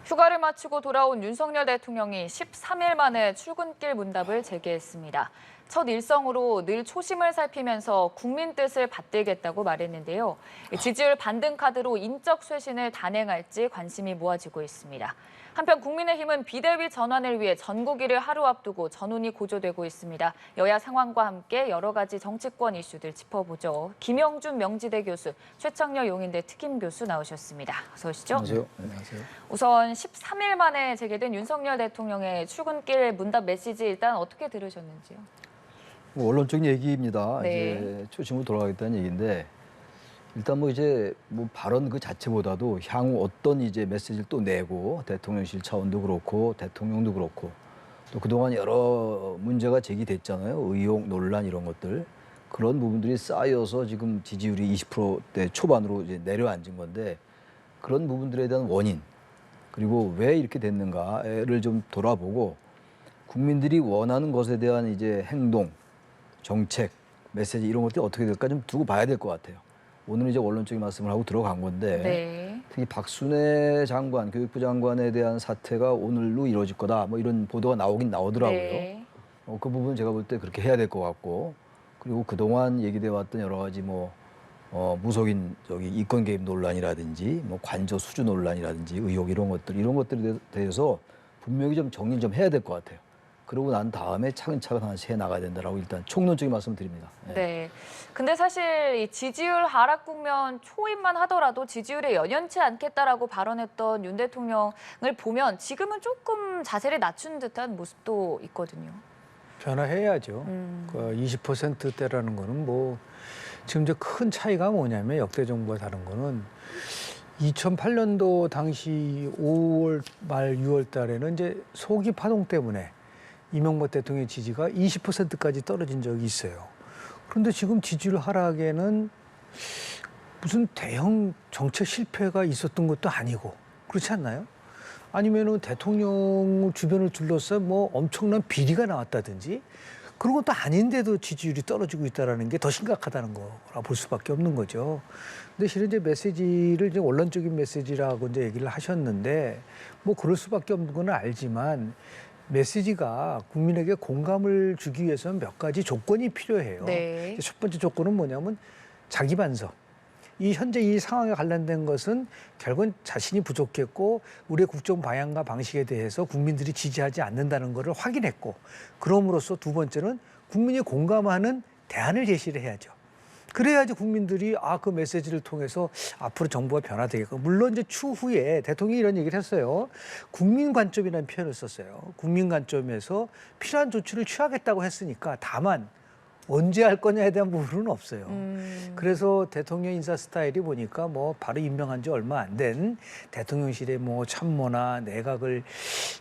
휴가를 마치고 돌아온 윤석열 대통령이 13일 만에 출근길 문답을 재개했습니다. 첫 일성으로 늘 초심을 살피면서 국민 뜻을 받들겠다고 말했는데요. 지지율 반등 카드로 인적 쇄신을 단행할지 관심이 모아지고 있습니다. 한편 국민의힘은 비대위 전환을 위해 전국일을 하루 앞두고 전운이 고조되고 있습니다. 여야 상황과 함께 여러 가지 정치권 이슈들 짚어보죠. 김영준 명지대 교수, 최창렬 용인대 특임 교수 나오셨습니다. 어서 오시죠. 안녕하세요. 안녕하세요. 우선 13일 만에 재개된 윤석열 대통령의 출근길 문답 메시지 일단 어떻게 들으셨는지요? 원론적인 얘기입니다. 네. 이제 초심으로 돌아가겠다는 얘기인데 일단 발언 그 자체보다도 향후 어떤 이제 메시지를 또 내고 대통령실 차원도 그렇고 대통령도 그렇고 또 그동안 여러 문제가 제기됐잖아요. 의혹, 논란 이런 것들. 그런 부분들이 쌓여서 지금 지지율이 20%대 초반으로 이제 내려앉은 건데 그런 부분들에 대한 원인 그리고 왜 이렇게 됐는가를 좀 돌아보고 국민들이 원하는 것에 대한 이제 행동, 정책, 메시지 이런 것들이 어떻게 될까 좀 두고 봐야 될 것 같아요. 오늘 이제 원론적인 말씀을 하고 들어간 건데 네. 특히 박순애 장관, 교육부 장관에 대한 사퇴가 오늘로 이루어질 거다. 뭐 이런 보도가 나오긴 나오더라고요. 네. 그 부분 제가 볼 때 그렇게 해야 될 것 같고 그리고 그동안 얘기돼 왔던 여러 가지 무속인 이권 개입 논란이라든지 관저 수주 논란이라든지 의혹 이런 것들에 대해서 분명히 좀 정리 좀 해야 될 것 같아요. 그러고 난 다음에 차근차근 하나씩 해 나가야 된다라고 일단 총론적인 말씀을 드립니다. 네. 근데 사실 이 지지율 하락 국면 초임만 하더라도 지지율에 연연치 않겠다라고 발언했던 윤 대통령을 보면 지금은 조금 자세를 낮춘 듯한 모습도 있거든요. 변화해야죠. 그 20%대라는 거는 지금 이제 큰 차이가 뭐냐면 역대 정부와 다른 거는 2008년도 당시 5월 말 6월 달에는 이제 소기 파동 때문에 이명박 대통령의 지지가 20%까지 떨어진 적이 있어요. 그런데 지금 지지율 하락에는 무슨 대형 정책 실패가 있었던 것도 아니고 그렇지 않나요? 아니면은 대통령 주변을 둘러싸 엄청난 비리가 나왔다든지 그런 것도 아닌데도 지지율이 떨어지고 있다는 게 더 심각하다는 거라 볼 수밖에 없는 거죠. 근데 실은 이제 메시지를 이제 원론적인 메시지라고 이제 얘기를 하셨는데 그럴 수밖에 없는 건 알지만 메시지가 국민에게 공감을 주기 위해서는 몇 가지 조건이 필요해요. 네. 첫 번째 조건은 뭐냐면 자기 반성. 현재 이 상황에 관련된 것은 결국은 자신이 부족했고 우리의 국정 방향과 방식에 대해서 국민들이 지지하지 않는다는 것을 확인했고 그럼으로써 두 번째는 국민이 공감하는 대안을 제시를 해야죠. 그래야지 국민들이 그 메시지를 통해서 앞으로 정부가 변화되겠고 물론 이제 추후에 대통령이 이런 얘기를 했어요. 국민 관점이라는 표현을 썼어요. 국민 관점에서 필요한 조치를 취하겠다고 했으니까 다만 언제 할 거냐에 대한 부분은 없어요. 그래서 대통령 인사 스타일이 보니까 바로 임명한 지 얼마 안 된 대통령실의 참모나 내각을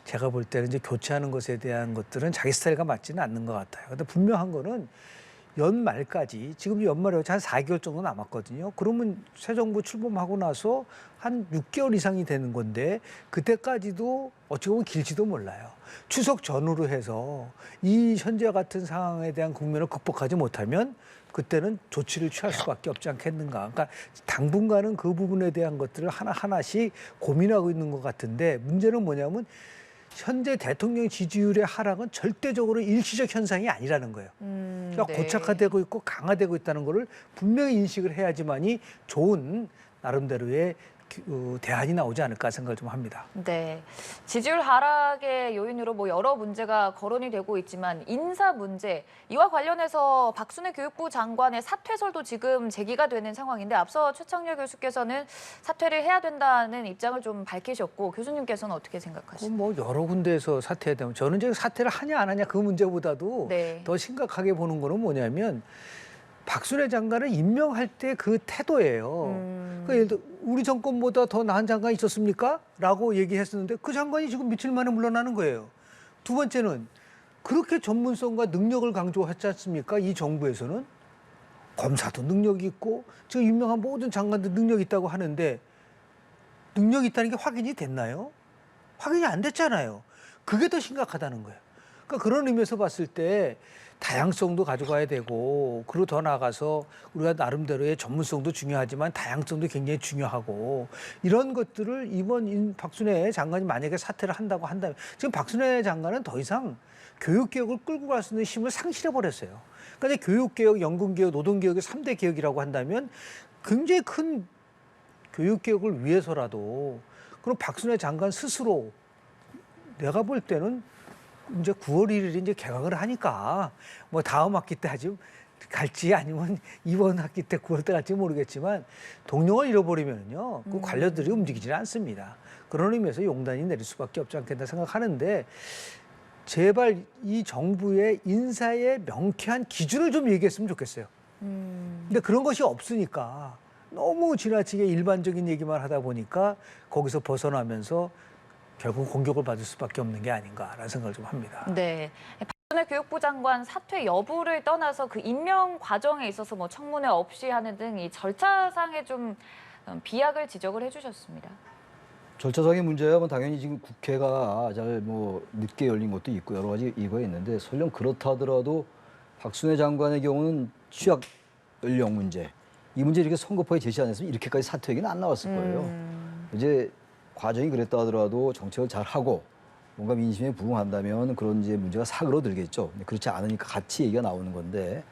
제가 볼 때는 이제 교체하는 것에 대한 것들은 자기 스타일과 맞지는 않는 것 같아요. 근데 분명한 거는 연말까지 지금 연말에 한 4개월 정도 남았거든요. 그러면 새 정부 출범하고 나서 한 6개월 이상이 되는 건데 그때까지도 어찌 보면 길지도 몰라요. 추석 전후로 해서 이 현재와 같은 상황에 대한 국면을 극복하지 못하면 그때는 조치를 취할 수밖에 없지 않겠는가. 그러니까 당분간은 그 부분에 대한 것들을 하나하나씩 고민하고 있는 것 같은데 문제는 뭐냐면 현재 대통령 지지율의 하락은 절대적으로 일시적 현상이 아니라는 거예요. 그러니까 네. 고착화되고 있고 강화되고 있다는 거를 분명히 인식을 해야지만이 좋은 나름대로의 대안이 나오지 않을까 생각을 좀 합니다. 네. 지지율 하락의 요인으로 여러 문제가 거론이 되고 있지만 인사 문제, 이와 관련해서 박순애 교육부 장관의 사퇴설도 지금 제기가 되는 상황인데 앞서 최창렬 교수께서는 사퇴를 해야 된다는 입장을 좀 밝히셨고 교수님께서는 어떻게 생각하십니까? 여러 군데에서 사퇴해야 되면 저는 이제 사퇴를 하냐 안 하냐 그 문제보다도 네. 더 심각하게 보는 거는 뭐냐면 박순애 장관을 임명할 때 그 태도예요. 그러니까 예를 들어 우리 정권보다 더 나은 장관이 있었습니까? 라고 얘기했었는데 그 장관이 지금 며칠 만에 물러나는 거예요. 두 번째는 그렇게 전문성과 능력을 강조했지 않습니까? 이 정부에서는 검사도 능력이 있고 지금 임명한 모든 장관도 능력이 있다고 하는데 능력이 있다는 게 확인이 됐나요? 확인이 안 됐잖아요. 그게 더 심각하다는 거예요. 그러니까 그런 의미에서 봤을 때 다양성도 가져가야 되고, 그리고 더 나아가서 우리가 나름대로의 전문성도 중요하지만 다양성도 굉장히 중요하고, 이런 것들을 이번 박순애 장관이 만약에 사퇴를 한다고 한다면, 지금 박순애 장관은 더 이상 교육개혁을 끌고 갈 수 있는 힘을 상실해 버렸어요. 그러니까 교육개혁, 연금개혁, 노동개혁의 3대 개혁이라고 한다면 굉장히 큰 교육개혁을 위해서라도, 그럼 박순애 장관 스스로 내가 볼 때는 이제 9월 1일에 이제 개강을 하니까 뭐 다음 학기 때 아주 갈지 아니면 이번 학기 때 9월 때 갈지 모르겠지만 동력을 잃어버리면요, 그 관료들이 움직이지 않습니다. 그런 의미에서 용단이 내릴 수밖에 없지 않겠다 생각하는데, 제발 이 정부의 인사의 명쾌한 기준을 좀 얘기했으면 좋겠어요. 근데 그런 것이 없으니까 너무 지나치게 일반적인 얘기만 하다 보니까 거기서 벗어나면서 결국 공격을 받을 수밖에 없는 게 아닌가라는 생각을 좀 합니다. 네. 박순애 교육부 장관 사퇴 여부를 떠나서 그 임명 과정에 있어서 뭐 청문회 없이 하는 등 이 절차상에 좀 비약을 지적을 해주셨습니다. 절차상의 문제야 뭐 당연히 지금 국회가 잘 뭐 늦게 열린 것도 있고 여러 가지 이유가 있는데, 설령 그렇다 하더라도 박순애 장관의 경우는 취약 연령 문제, 이 문제 이렇게 선거법에 제시 안 했으면 이렇게까지 사퇴 얘기는 안 나왔을 거예요. 이제 과정이 그랬다 하더라도 정책을 잘 하고 뭔가 민심에 부응한다면 그런 이제 문제가 사그러들겠죠. 근데 그렇지 않으니까 같이 얘기가 나오는 건데,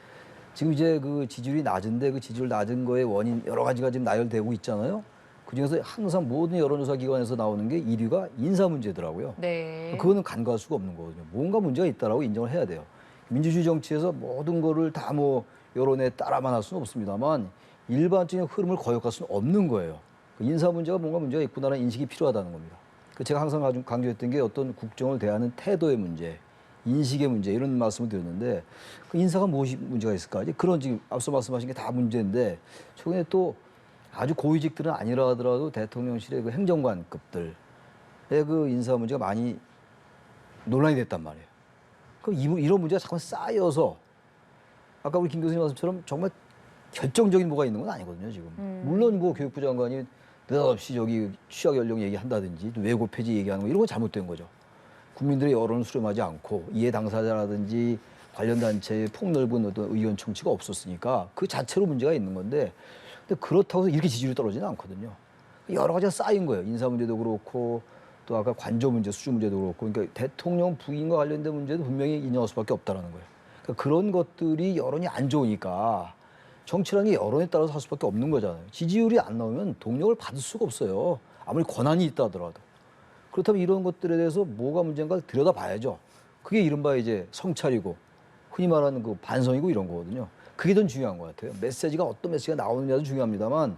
지금 이제 그 지지율이 낮은데 그 지지율 낮은 거의 원인 여러 가지가 지금 나열되고 있잖아요. 그중에서 항상 모든 여론조사 기관에서 나오는 게 1위가 인사 문제더라고요. 네. 그거는 간과할 수가 없는 거거든요. 뭔가 문제가 있다라고 인정을 해야 돼요. 민주주의 정치에서 모든 거를 다 뭐 여론에 따라만 할 수는 없습니다만 일반적인 흐름을 거역할 수는 없는 거예요. 인사 문제가 뭔가 문제가 있구나라는 인식이 필요하다는 겁니다. 제가 항상 강조했던 게 어떤 국정을 대하는 태도의 문제, 인식의 문제, 이런 말씀을 드렸는데, 그 인사가 무엇이 문제가 있을까? 이제 그런 지금 앞서 말씀하신 게 다 문제인데, 최근에 또 아주 고위직들은 아니라 하더라도 대통령실의 그 행정관급들의 그 인사 문제가 많이 논란이 됐단 말이에요. 그럼 이런 문제가 자꾸 쌓여서, 아까 우리 김 교수님 말씀처럼 정말 결정적인 뭐가 있는 건 아니거든요, 지금. 물론 뭐 교육부 장관이 느닷없이 저기 취약 연령 얘기한다든지 외고 폐지 얘기하는 거, 이런 건 잘못된 거죠. 국민들의 여론을 수렴하지 않고 이해 당사자라든지 관련 단체의 폭넓은 어떤 의견 청취가 없었으니까 그 자체로 문제가 있는 건데, 근데 그렇다고 해서 이렇게 지지율이 떨어지는 않거든요. 여러 가지가 쌓인 거예요. 인사 문제도 그렇고 또 아까 관저 문제, 수주 문제도 그렇고, 그러니까 대통령 부인과 관련된 문제도 분명히 인정할 수밖에 없다라는 거예요. 그러니까 그런 것들이 여론이 안 좋으니까 정치라는 게 여론에 따라서 할 수밖에 없는 거잖아요. 지지율이 안 나오면 동력을 받을 수가 없어요. 아무리 권한이 있다 하더라도. 그렇다면 이런 것들에 대해서 뭐가 문제인가 들여다봐야죠. 그게 이른바 이제 성찰이고 흔히 말하는 그 반성이고 이런 거거든요. 그게 더 중요한 것 같아요. 메시지가 어떤 메시지가 나오느냐도 중요합니다만,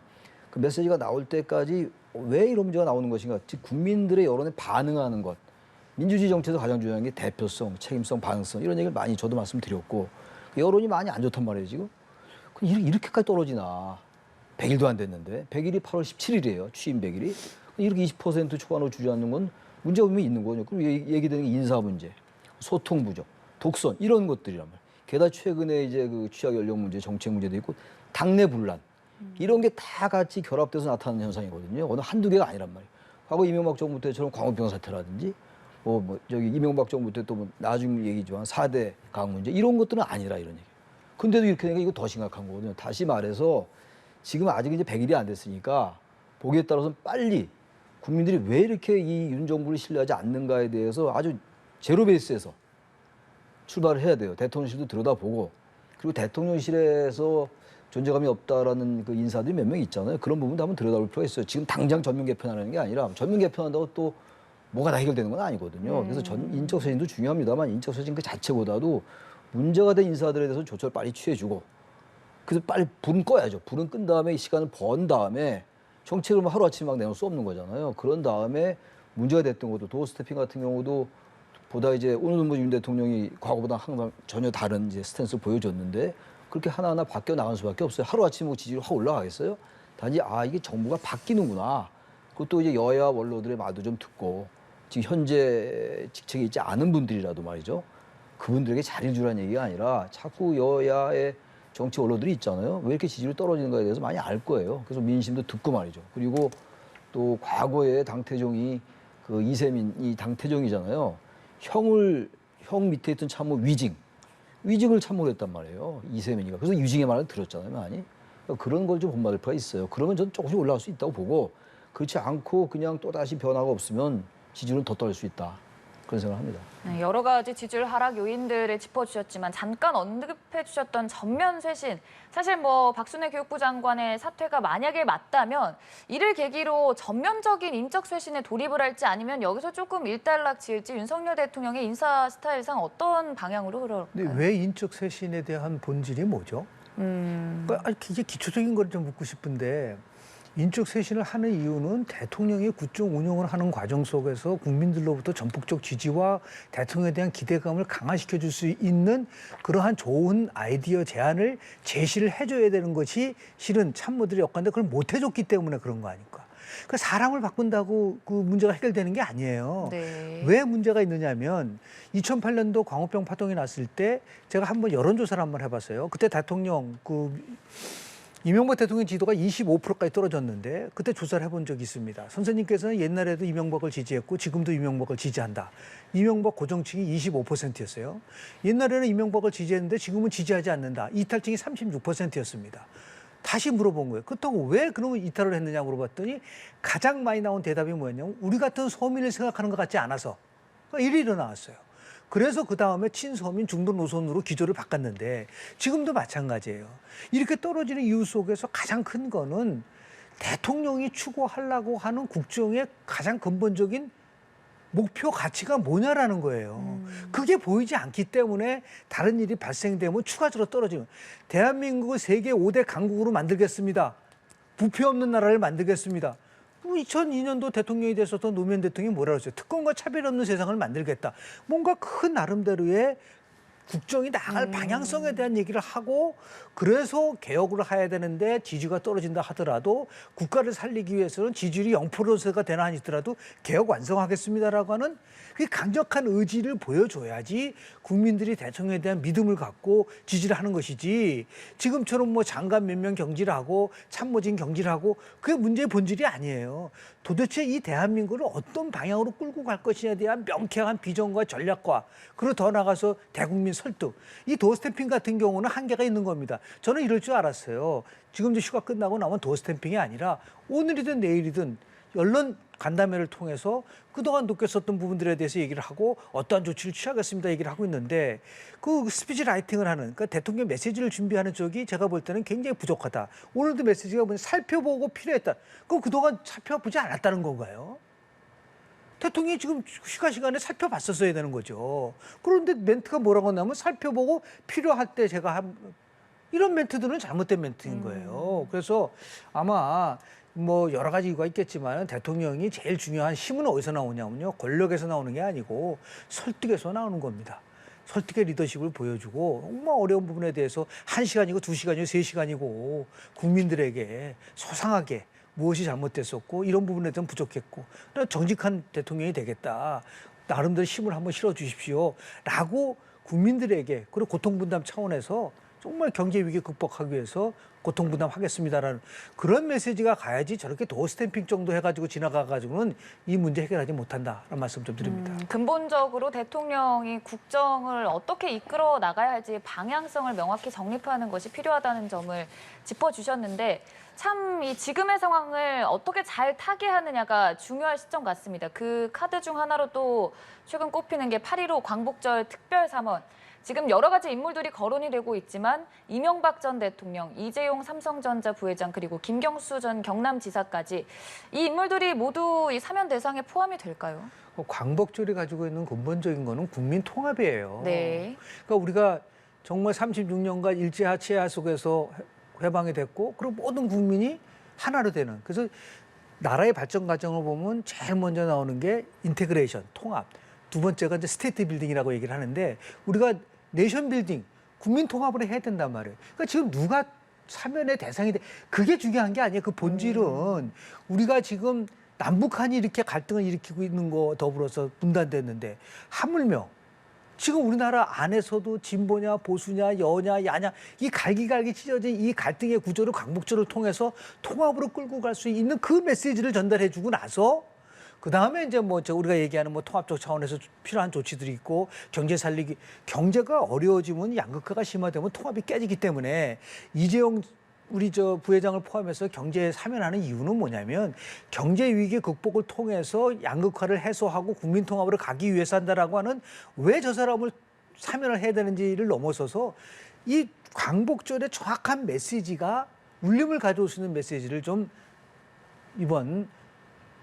그 메시지가 나올 때까지 왜 이런 문제가 나오는 것인가, 즉 국민들의 여론에 반응하는 것. 민주주의 정치에서 가장 중요한 게 대표성, 책임성, 반응성, 이런 얘기를 많이 저도 말씀드렸고, 여론이 많이 안 좋단 말이에요 지금. 이렇게까지 떨어지나. 100일도 안 됐는데, 100일이 8월 17일이에요 취임 100일이. 이렇게 20% 초반으로 주저앉는 건 문제가 분명히 있는 거죠. 그럼 얘기되는 게 인사 문제, 소통 부족, 독선, 이런 것들이란 말이에요. 게다가 최근에 이제 그 취약 연령 문제, 정책 문제도 있고 당내 분란, 이런 게 다 같이 결합돼서 나타나는 현상이거든요. 어느 한두 개가 아니란 말이에요. 과거 이명박 정부 때처럼 광우병 사태라든지 저기 이명박 정부 때 또 뭐 나중 얘기지만 4대 강 문제, 이런 것들은 아니라 이런 얘기. 근데도 이렇게 되니까 이거 더 심각한 거거든요. 다시 말해서 지금 아직 이제 100일이 안 됐으니까 보기에 따라서는 빨리 국민들이 왜 이렇게 이 윤 정부를 신뢰하지 않는가에 대해서 아주 제로 베이스에서 출발을 해야 돼요. 대통령실도 들여다보고, 그리고 대통령실에서 존재감이 없다라는 그 인사들이 몇 명 있잖아요. 그런 부분도 한번 들여다볼 필요가 있어요. 지금 당장 전면 개편하는 게 아니라, 전면 개편한다고 또 뭐가 다 해결되는 건 아니거든요. 그래서 인적 쇄신도 중요합니다만, 인적 쇄신 그 자체보다도 문제가 된 인사들에 대해서 조처를 빨리 취해주고, 그래서 빨리 불은 꺼야죠. 불은 끈 다음에 시간을 번 다음에 정책을 뭐 하루아침에 막 내놓을 수 없는 거잖아요. 그런 다음에 문제가 됐던 것도 도어스태핑 같은 경우도 보다 이제 오늘은 뭐 윤 대통령이 과거보다 항상 전혀 다른 이제 스탠스를 보여줬는데, 그렇게 하나하나 바뀌어 나갈 수밖에 없어요. 하루아침에 뭐 지지율이 확 올라가겠어요? 단지 이게 정부가 바뀌는구나. 그것도 이제 여야 원로들의 말도 좀 듣고, 지금 현재 직책에 있지 않은 분들이라도 말이죠. 그분들에게 자리를 주라는 얘기가 아니라 자꾸 여야의 정치 원로들이 있잖아요. 왜 이렇게 지지율이 떨어지는가에 대해서 많이 알 거예요. 그래서 민심도 듣고 말이죠. 그리고 또 과거에 당태종이 그 이세민이 당태종이잖아요. 형 밑에 있던 참모 위증을 참모를 했단 말이에요. 이세민이가. 그래서 위증의 말을 들었잖아요, 많이. 그러니까 그런 걸 좀 본받을 필요가 있어요. 그러면 저는 조금씩 올라갈 수 있다고 보고 그렇지 않고 그냥 또다시 변화가 없으면 지지율은 더 떨어질 수 있다. 그런 생각을 합니다. 네, 여러 가지 지지율 하락 요인들을 짚어주셨지만 잠깐 언급해 주셨던 전면 쇄신. 사실 뭐 박순애 교육부 장관의 사퇴가 만약에 맞다면 이를 계기로 전면적인 인적 쇄신에 돌입을 할지 아니면 여기서 조금 일단락 지을지 윤석열 대통령의 인사 스타일상 어떤 방향으로 흐를까요? 근데 왜 인적 쇄신에 대한 본질이 뭐죠? 그러니까 이게 기초적인 걸 좀 묻고 싶은데 인적 쇄신을 하는 이유는 대통령이 국정 운영을 하는 과정 속에서 국민들로부터 전폭적 지지와 대통령에 대한 기대감을 강화시켜 줄 수 있는 그러한 좋은 아이디어 제안을 제시를 해줘야 되는 것이 실은 참모들의 역할인데 그걸 못 해줬기 때문에 그런 거 아닐까. 그 사람을 바꾼다고 그 문제가 해결되는 게 아니에요. 네. 왜 문제가 있느냐면 2008년도 광우병 파동이 났을 때 제가 한번 여론조사를 한번 해봤어요. 그때 대통령 이명박 대통령 지지도가 25%까지 떨어졌는데 그때 조사를 해본 적이 있습니다. 선생님께서는 옛날에도 이명박을 지지했고 지금도 이명박을 지지한다. 이명박 고정층이 25%였어요. 옛날에는 이명박을 지지했는데 지금은 지지하지 않는다. 이탈층이 36%였습니다. 다시 물어본 거예요. 그렇다고 왜 그러면 이탈을 했느냐 물어봤더니 가장 많이 나온 대답이 뭐였냐면 우리 같은 서민을 생각하는 것 같지 않아서 일이 일어나왔어요. 그래서 그 다음에 친서민 중도 노선으로 기조를 바꿨는데 지금도 마찬가지예요. 이렇게 떨어지는 이유 속에서 가장 큰 거는 대통령이 추구하려고 하는 국정의 가장 근본적인 목표 가치가 뭐냐라는 거예요. 그게 보이지 않기 때문에 다른 일이 발생되면 추가적으로 떨어지는. 대한민국을 세계 5대 강국으로 만들겠습니다. 부패 없는 나라를 만들겠습니다. 2002년도 대통령이 됐었던 노무현 대통령이 뭐라고 했어요? 특권과 차별 없는 세상을 만들겠다. 뭔가 큰 나름대로의 국정이 나갈 방향성에 대한 얘기를 하고 그래서 개혁을 해야 되는데 지지가 떨어진다 하더라도 국가를 살리기 위해서는 지지율이 0%가 되나 하더라도 개혁 완성하겠습니다라고 하는 그 강력한 의지를 보여줘야지 국민들이 대통령에 대한 믿음을 갖고 지지를 하는 것이지 지금처럼 뭐 장관 몇 명 경질하고 참모진 경질하고 그게 문제의 본질이 아니에요. 도대체 이 대한민국을 어떤 방향으로 끌고 갈 것이냐에 대한 명쾌한 비전과 전략과 그리고 더 나가서 대국민 설득. 이 도어스탬핑 같은 경우는 한계가 있는 겁니다. 저는 이럴 줄 알았어요. 지금도 휴가 끝나고 나면 도어스탬핑이 아니라 오늘이든 내일이든 언론 간담회를 통해서 그동안 느꼈었던 부분들에 대해서 얘기를 하고 어떠한 조치를 취하겠습니다 얘기를 하고 있는데 그 스피치 라이팅을 하는 그러니까 대통령 메시지를 준비하는 쪽이 제가 볼 때는 굉장히 부족하다. 오늘도 메시지가 뭐냐 살펴보고 필요했다. 그럼 그동안 살펴보지 않았다는 건가요? 대통령이 지금 휴가 시간에 살펴봤었어야 되는 거죠. 그런데 멘트가 뭐라고 하냐면 살펴보고 필요할 때 제가 이런 멘트들은 잘못된 멘트인 거예요. 그래서 아마 뭐 여러 가지 이유가 있겠지만 대통령이 제일 중요한 힘은 어디서 나오냐면요. 권력에서 나오는 게 아니고 설득에서 나오는 겁니다. 설득의 리더십을 보여주고 정말 어려운 부분에 대해서 1시간이고 2시간이고 3시간이고 국민들에게 소상하게 무엇이 잘못됐었고 이런 부분에 대해서 부족했고 정직한 대통령이 되겠다. 나름대로 힘을 한번 실어주십시오. 라고 국민들에게 그리고 고통분담 차원에서 정말 경제 위기 극복하기 위해서 고통분담하겠습니다라는 그런 메시지가 가야지 저렇게 도어스탬핑 정도 해가지고 지나가가지고는 이 문제 해결하지 못한다라는 말씀 좀 드립니다. 근본적으로 대통령이 국정을 어떻게 이끌어 나가야 할지 방향성을 명확히 정립하는 것이 필요하다는 점을 짚어주셨는데 참 이 지금의 상황을 어떻게 잘 타개하느냐가 중요할 시점 같습니다. 그 카드 중 하나로 또 최근 꼽히는 게 8.15 광복절 특별삼원. 지금 여러 가지 인물들이 거론이 되고 있지만 이명박 전 대통령, 이재용 삼성전자 부회장 그리고 김경수 전 경남지사까지 이 인물들이 모두 이 사면 대상에 포함이 될까요? 광복절이 가지고 있는 근본적인 거는 국민 통합이에요. 네. 그러니까 우리가 정말 36년간 일제하 치하 속에서 해방이 됐고 그리고 모든 국민이 하나로 되는 그래서 나라의 발전 과정을 보면 제일 먼저 나오는 게 인테그레이션, 통합. 두 번째가 이제 스테이트 빌딩이라고 얘기를 하는데 우리가 내션 빌딩, 국민 통합을 해야 된단 말이에요. 그러니까 지금 누가 사면의 대상이 돼. 그게 중요한 게 아니에요. 그 본질은 우리가 지금 남북한이 이렇게 갈등을 일으키고 있는 거 더불어서 분단됐는데 하물며 지금 우리나라 안에서도 진보냐 보수냐 여냐 야냐 이 갈기갈기 찢어진 이 갈등의 구조를 광복절을 통해서 통합으로 끌고 갈 수 있는 그 메시지를 전달해 주고 나서 그 다음에 이제 뭐 우리가 얘기하는 뭐 통합적 차원에서 필요한 조치들이 있고 경제 살리기, 경제가 어려워지면 양극화가 심화되면 통합이 깨지기 때문에 이재용 우리 부회장을 포함해서 경제에 사면하는 이유는 뭐냐면 경제 위기 극복을 통해서 양극화를 해소하고 국민 통합으로 가기 위해서 한다라고 하는 왜 저 사람을 사면을 해야 되는지를 넘어서서 이 광복절의 정확한 메시지가 울림을 가져올 수 있는 메시지를 좀 이번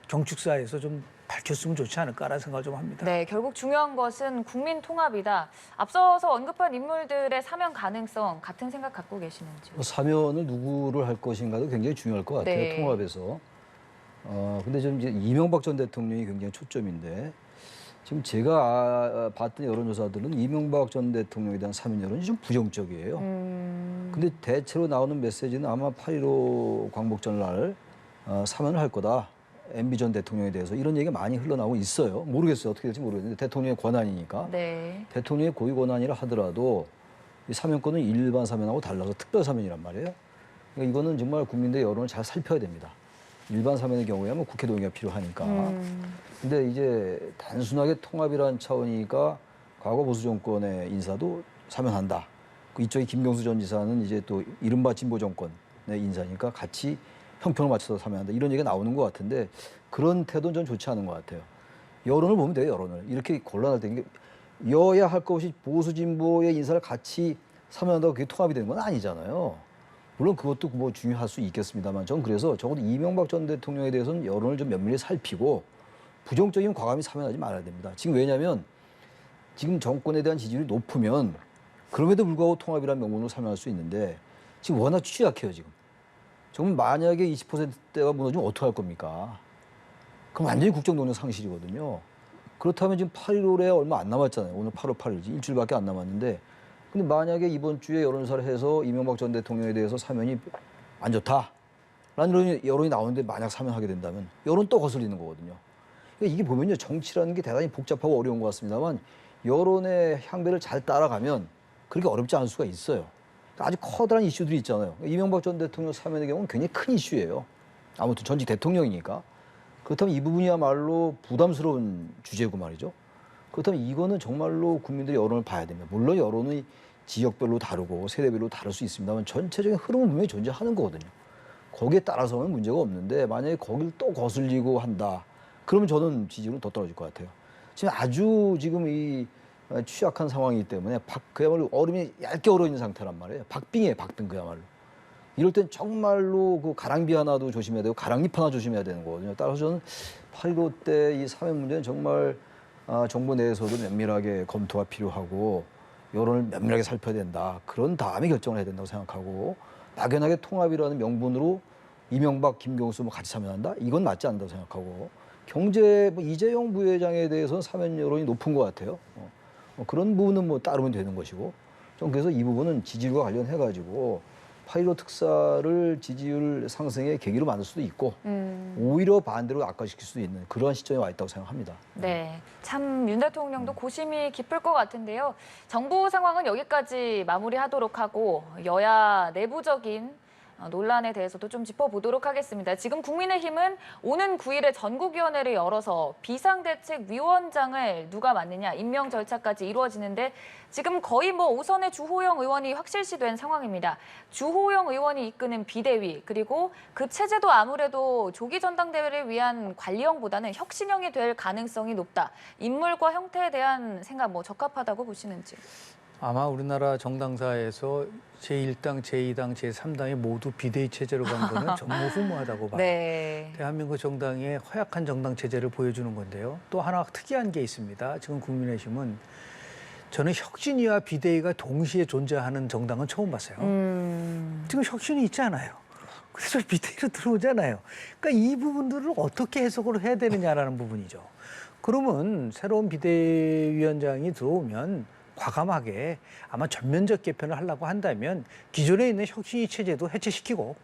경축사에서 좀 밝혔으면 좋지 않을까라는 생각을 좀 합니다. 네, 결국 중요한 것은 국민 통합이다. 앞서서 언급한 인물들의 사면 가능성 같은 생각 갖고 계시는지. 사면을 누구를 할 것인가도 굉장히 중요할 것 같아요. 네. 통합에서. 근데 좀 이제 이명박 전 대통령이 굉장히 초점인데 지금 제가 봤던 여론조사들은 이명박 전 대통령에 대한 사면 여론이 좀 부정적이에요. 근데 대체로 나오는 메시지는 아마 8.15 광복절 날 사면을 할 거다. MB 전 대통령에 대해서 이런 얘기가 많이 흘러나오고 있어요. 모르겠어요. 어떻게 될지 모르겠는데 대통령의 권한이니까. 네. 대통령의 고유 권한이라 하더라도 이 사면권은 일반 사면하고 달라서 특별 사면이란 말이에요. 그러니까 이거는 정말 국민들의 여론을 잘 살펴야 됩니다. 일반 사면의 경우에는 국회 동의가 필요하니까. 근데 이제 단순하게 통합이라는 차원이니까 과거 보수 정권의 인사도 사면한다. 이쪽에 김경수 전 지사는 이제 또 이른바 진보 정권의 인사니까 같이 형평을 맞춰서 사면한다. 이런 얘기가 나오는 것 같은데 그런 태도는 좀 좋지 않은 것 같아요. 여론을 보면 돼요. 여론을. 이렇게 곤란할 때 여야 할 것 없이 보수 진보의 인사를 같이 사면한다고 그게 통합이 되는 건 아니잖아요. 물론 그것도 뭐 중요할 수 있겠습니다만 저는 그래서 적어도 이명박 전 대통령에 대해서는 여론을 좀 면밀히 살피고 부정적이면 과감히 사면하지 말아야 됩니다. 지금 왜냐하면 지금 정권에 대한 지지율이 높으면 그럼에도 불구하고 통합이라는 명분으로 사면할 수 있는데 지금 워낙 취약해요. 지금 만약에 20%대가 무너지면 어떡할 겁니까? 그럼 완전히 국정동력 상실이거든요. 그렇다면 지금 8.15에 얼마 안 남았잖아요. 오늘 8월 8일이지. 일주일밖에 안 남았는데 근데 만약에 이번 주에 여론조사를 해서 이명박 전 대통령에 대해서 사면이 안 좋다라는 여론이 나오는데 만약 사면하게 된다면 여론 또 거슬리는 거거든요. 그러니까 이게 보면요. 정치라는 게 대단히 복잡하고 어려운 것 같습니다만 여론의 향배를 잘 따라가면 그렇게 어렵지 않을 수가 있어요. 아주 커다란 이슈들이 있잖아요. 이명박 전 대통령 사면의 경우는 굉장히 큰 이슈예요. 아무튼 전직 대통령이니까. 그렇다면 이 부분이야말로 부담스러운 주제고 말이죠. 그렇다면 이거는 정말로 국민들의 여론을 봐야 됩니다. 물론 여론이 지역별로 다르고 세대별로 다를 수 있습니다만 전체적인 흐름은 분명히 존재하는 거거든요. 거기에 따라서는 문제가 없는데 만약에 거길 또 거슬리고 한다. 그러면 저는 지지율은 더 떨어질 것 같아요. 지금 아주 지금 이 취약한 상황이기 때문에 그야말로 얼음이 얇게 얼어있는 상태란 말이에요. 박빙이에요. 박빙 그야말로. 이럴 땐 정말로 그 가랑비 하나도 조심해야 되고 가랑잎 하나 조심해야 되는 거거든요. 따라서 저는 8.15 때 이 사면 문제는 정말 정부 내에서도 면밀하게 검토가 필요하고 여론을 면밀하게 살펴야 된다. 그런 다음에 결정을 해야 된다고 생각하고 막연하게 통합이라는 명분으로 이명박, 김경수 뭐 같이 사면한다? 이건 맞지 않는다고 생각하고 경제 이재용 부회장에 대해서는 사면 여론이 높은 것 같아요. 그런 부분은 뭐 따르면 되는 것이고 좀 그래서 이 부분은 지지율과 관련해가지고 8.15 특사를 지지율 상승의 계기로 만들 수도 있고 오히려 반대로 악화시킬 수도 있는 그러한 시점에 와 있다고 생각합니다. 네, 참 윤 대통령도 고심이 깊을 것 같은데요. 정부 상황은 여기까지 마무리하도록 하고 여야 내부적인 논란에 대해서도 좀 짚어보도록 하겠습니다. 지금 국민의힘은 오는 9일에 전국위원회를 열어서 비상대책위원장을 누가 맡느냐 임명 절차까지 이루어지는데 지금 거의 뭐 오선의 주호영 의원이 확실시된 상황입니다. 주호영 의원이 이끄는 비대위 그리고 그 체제도 아무래도 조기 전당대회를 위한 관리형보다는 혁신형이 될 가능성이 높다. 인물과 형태에 대한 생각 뭐 적합하다고 보시는지. 아마 우리나라 정당사에서 제1당, 제2당, 제3당이 모두 비대위 체제로 간 거는 전무후무하다고 봐요. 네. 대한민국 정당의 허약한 정당 체제를 보여주는 건데요. 또 하나 특이한 게 있습니다. 지금 국민의힘은 저는 혁신위와 비대위가 동시에 존재하는 정당은 처음 봤어요. 지금 혁신이 있지 않아요. 그래서 비대위로 들어오잖아요. 그러니까 이 부분들을 어떻게 해석을 해야 되느냐라는 부분이죠. 그러면 새로운 비대위원장이 들어오면 과감하게 아마 전면적 개편을 하려고 한다면 기존에 있는 혁신위 체제도 해체시키고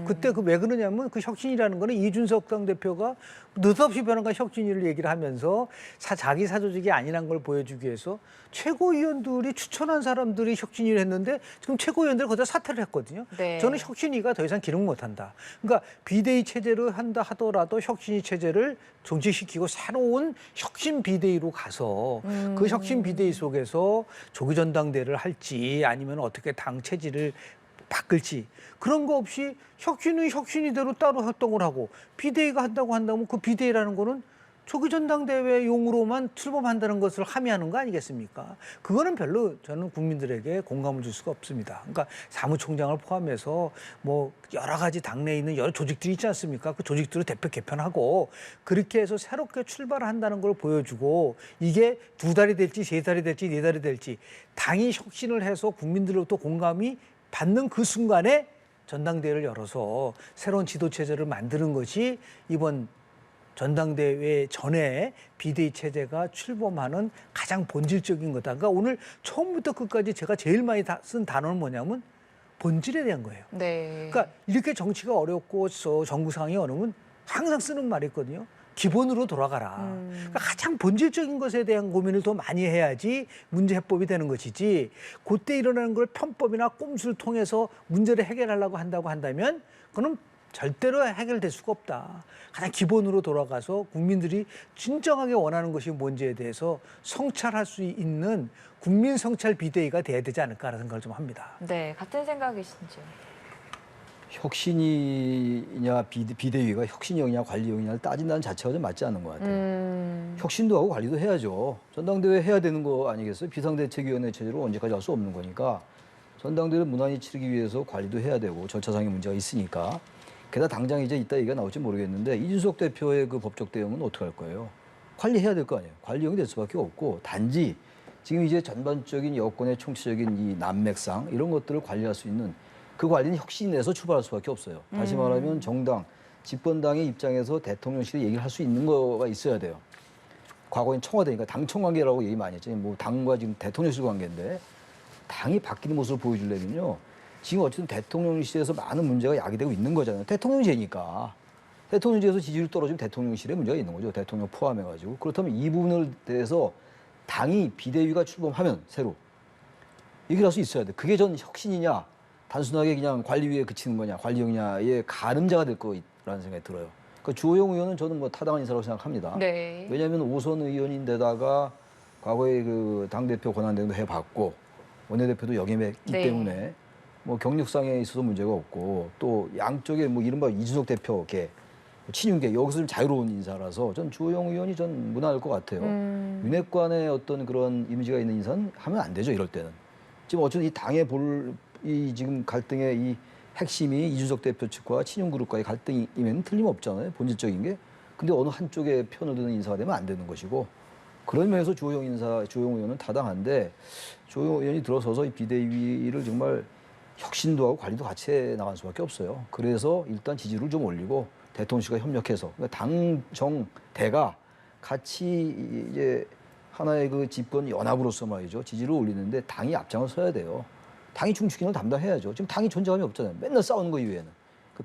그때 그 왜 그러냐면 그 혁신이라는 거는 이준석 당대표가 느닷없이 변화가 혁신위를 얘기를 하면서 자기 사조직이 아니란 걸 보여주기 위해서 최고위원들이 추천한 사람들이 혁신위를 했는데 지금 최고위원들 거기다 사퇴를 했거든요. 네. 저는 혁신위가 더 이상 기능 못한다. 그러니까 비대위 체제를 한다 하더라도 혁신위 체제를 종식시키고 새로운 혁신 비대위로 가서 그 혁신 비대위 속에서 조기 전당대회를 할지 아니면 어떻게 당 체질을 바꿀지 그런 거 없이 혁신은 혁신이대로 따로 활동을 하고 비대위가 한다고 한다면 그 비대위라는 거는 조기 전당대회용으로만 출범한다는 것을 함의하는 거 아니겠습니까? 그거는 별로 저는 국민들에게 공감을 줄 수가 없습니다. 그러니까 사무총장을 포함해서 뭐 여러 가지 당내에 있는 여러 조직들이 있지 않습니까? 그 조직들을 대표 개편하고 그렇게 해서 새롭게 출발한다는 걸 보여주고 이게 2달이 될지 3달이 될지 4달이 될지 당이 혁신을 해서 국민들로부터 공감이 받는 그 순간에 전당대회를 열어서 새로운 지도체제를 만드는 것이 이번 전당대회 전에 비대위 체제가 출범하는 가장 본질적인 거다. 그러니까 오늘 처음부터 끝까지 제가 제일 많이 쓴 단어는 뭐냐면 본질에 대한 거예요. 네. 그러니까 이렇게 정치가 어렵고 정부 상황이 어려우면 항상 쓰는 말이 있거든요. 기본으로 돌아가라. 그러니까 가장 본질적인 것에 대한 고민을 더 많이 해야지 문제 해법이 되는 것이지 그때 일어나는 걸 편법이나 꼼수를 통해서 문제를 해결하려고 한다고 한다면 그건 절대로 해결될 수가 없다. 가장 기본으로 돌아가서 국민들이 진정하게 원하는 것이 뭔지에 대해서 성찰할 수 있는 국민 성찰 비대위가 돼야 되지 않을까라는 생각을 좀 합니다. 네, 같은 생각이신지요? 혁신이냐 비대위가 혁신형이냐 관리형이냐를 따진다는 자체가 좀 맞지 않는 것 같아요. 혁신도 하고 관리도 해야죠. 전당대회 해야 되는 거 아니겠어요? 비상대책위원회 체제로 언제까지 할 수 없는 거니까 전당대회를 무난히 치르기 위해서 관리도 해야 되고 절차상의 문제가 있으니까 게다가 당장 이제 이따 얘기가 나올지 모르겠는데 이준석 대표의 그 법적 대응은 어떻게 할 거예요? 관리해야 될 거 아니에요. 관리형이 될 수밖에 없고 단지 지금 이제 전반적인 여권의 총체적인 이 난맥상 이런 것들을 관리할 수 있는 그 관리는 혁신에서 출발할 수밖에 없어요. 다시 말하면 정당, 집권당의 입장에서 대통령실에 얘기를 할 수 있는 거가 있어야 돼요. 과거엔 청와대니까 당청 관계라고 얘기 많이 했죠. 뭐 당과 지금 대통령실 관계인데 당이 바뀌는 모습을 보여주려면요. 지금 어쨌든 대통령실에서 많은 문제가 야기되고 있는 거잖아요. 대통령제니까. 대통령제에서 지지율 떨어지면 대통령실에 문제가 있는 거죠. 대통령 포함해가지고. 그렇다면 이 부분을 대해서 당이 비대위가 출범하면 새로 얘기를 할 수 있어야 돼. 그게 전 혁신이냐 단순하게 그냥 관리위에 그치는 거냐 관리형이냐의 가늠자가 될 거라는 생각이 들어요. 그러니까 주호영 의원은 저는 뭐 타당한 인사라고 생각합니다. 네. 왜냐하면 5선 의원인데다가 과거에 그 당대표 권한대행도 해봤고 원내대표도 역임했기 네. 때문에 뭐 경력상에 있어서 문제가 없고 또 양쪽에 뭐 이른바 이준석 대표계 친윤계 여기서 좀 자유로운 인사라서 전 주호영 의원이 전 무난할 것 같아요. 윤핵관의 어떤 그런 이미지가 있는 인사는 하면 안 되죠. 이럴 때는. 지금 어쨌든 이 당의 이 지금 갈등의 이 핵심이 이준석 대표 측과 친윤그룹과의 갈등이면 틀림없잖아요. 본질적인 게. 근데 어느 한쪽에 편을 드는 인사가 되면 안 되는 것이고 그런 면에서 주호영 의원은 타당한데 주호영 의원이 들어서서 이 비대위를 정말 혁신도 하고 관리도 같이 해 나갈 수밖에 없어요. 그래서 일단 지지율을 좀 올리고 대통령실과 협력해서 그러니까 당정대가 같이 이제 하나의 그 집권 연합으로서 말이죠. 지지를 올리는데 당이 앞장을 서야 돼요. 당이 중추기능을 담당해야죠. 지금 당이 존재감이 없잖아요. 맨날 싸우는 거 이외에는.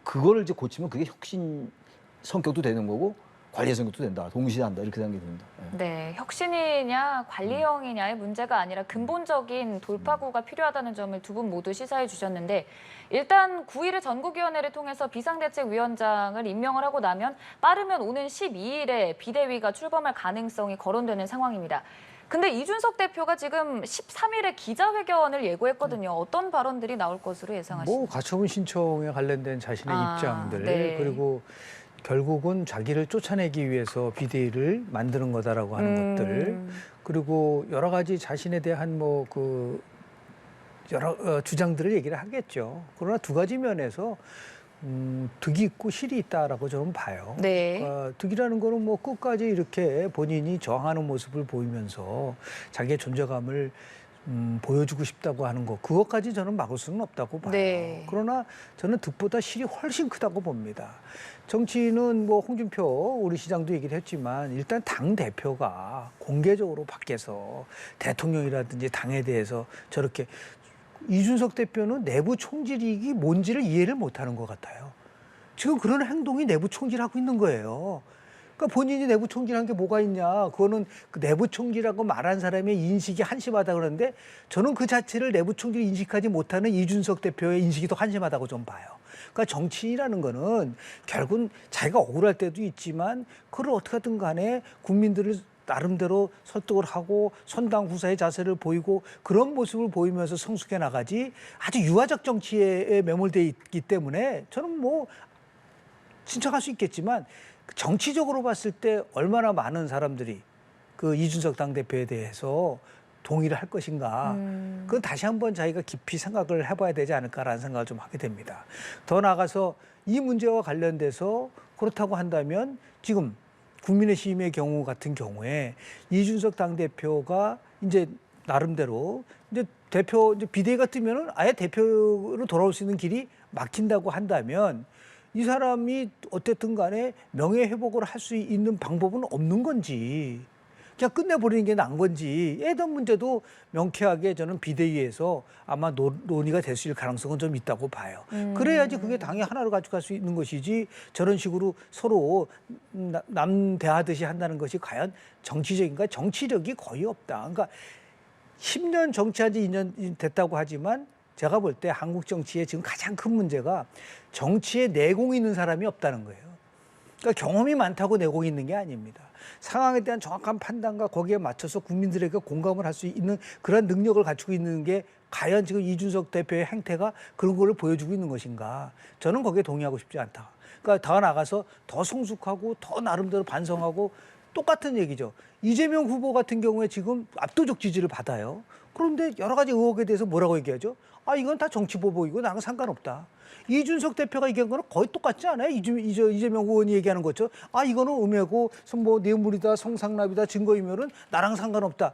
그거를 이제 고치면 그게 혁신 성격도 되는 거고 관리 성격도 된다. 동시에 한다. 이렇게 생각이 듭니다. 네, 혁신이냐 관리형이냐의 문제가 아니라 근본적인 돌파구가 필요하다는 점을 두 분 모두 시사해 주셨는데 일단 9일에 전국위원회를 통해서 비상대책위원장을 임명을 하고 나면 빠르면 오는 12일에 비대위가 출범할 가능성이 거론되는 상황입니다. 근데 이준석 대표가 지금 13일에 기자회견을 예고했거든요. 어떤 발언들이 나올 것으로 예상하시나요? 뭐 가처분 신청에 관련된 자신의 입장들 네. 그리고 결국은 자기를 쫓아내기 위해서 비대위를 만드는 거다라고 하는 것들 그리고 여러 가지 자신에 대한 뭐 그 여러 주장들을 얘기를 하겠죠. 그러나 두 가지 면에서 득이 있고 실이 있다라고 저는 봐요. 네. 득이라는 거는 뭐 끝까지 이렇게 본인이 저항하는 모습을 보이면서 자기의 존재감을 보여주고 싶다고 하는 거 그것까지 저는 막을 수는 없다고 봐요. 네. 그러나 저는 득보다 실이 훨씬 크다고 봅니다. 정치는 뭐 홍준표 우리 시장도 얘기를 했지만 일단 당 대표가 공개적으로 밖에서 대통령이라든지 당에 대해서 저렇게 이준석 대표는 내부 총질이 뭔지를 이해를 못하는 것 같아요. 지금 그런 행동이 내부 총질하고 있는 거예요. 그러니까 본인이 내부 총질한 게 뭐가 있냐. 그거는 그 내부 총질하고 말한 사람의 인식이 한심하다 그러는데 저는 그 자체를 내부 총질 인식하지 못하는 이준석 대표의 인식이 더 한심하다고 좀 봐요. 그러니까 정치인이라는 거는 결국은 자기가 억울할 때도 있지만 그걸 어떻게 하든 간에 국민들을 나름대로 설득을 하고 선당후사의 자세를 보이고 그런 모습을 보이면서 성숙해 나가지 아주 유화적 정치에 매몰되어 있기 때문에 저는 뭐 신청할 수 있겠지만 정치적으로 봤을 때 얼마나 많은 사람들이 그 이준석 당대표에 대해서 동의를 할 것인가. 그건 다시 한번 자기가 깊이 생각을 해봐야 되지 않을까라는 생각을 좀 하게 됩니다. 더 나아가서 이 문제와 관련돼서 그렇다고 한다면 지금 국민의힘의 경우 같은 경우에 이준석 당대표가 이제 나름대로 이제 비대위가 뜨면은 아예 대표로 돌아올 수 있는 길이 막힌다고 한다면 이 사람이 어쨌든 간에 명예회복을 할 수 있는 방법은 없는 건지 그냥 끝내버리는 게 나은 건지 예전 문제도 명쾌하게 저는 비대위에서 아마 논의가 될 수 있을 가능성은 좀 있다고 봐요. 그래야지 그게 당이 하나로 가져갈 수 있는 것이지 저런 식으로 서로 남대하듯이 한다는 것이 과연 정치적인가? 정치력이 거의 없다. 그러니까 10년 정치한 지 2년 됐다고 하지만 제가 볼 때 한국 정치의 지금 가장 큰 문제가 정치에 내공이 있는 사람이 없다는 거예요. 그러니까 경험이 많다고 내공이 있는 게 아닙니다. 상황에 대한 정확한 판단과 거기에 맞춰서 국민들에게 공감을 할 수 있는 그런 능력을 갖추고 있는 게 과연 지금 이준석 대표의 행태가 그런 거를 보여주고 있는 것인가. 저는 거기에 동의하고 싶지 않다. 그러니까 더 나가서 더 성숙하고 더 나름대로 반성하고 똑같은 얘기죠. 이재명 후보 같은 경우에 지금 압도적 지지를 받아요. 그런데 여러 가지 의혹에 대해서 뭐라고 얘기하죠? 아, 이건 다 정치 보복이고 나랑 상관없다. 이준석 대표가 얘기한 거는 거의 똑같지 않아요? 이재명 의원이 얘기하는 것처럼 아, 이거는 음해고 뭐 뇌물이다, 성상납이다, 증거인멸은 나랑 상관없다.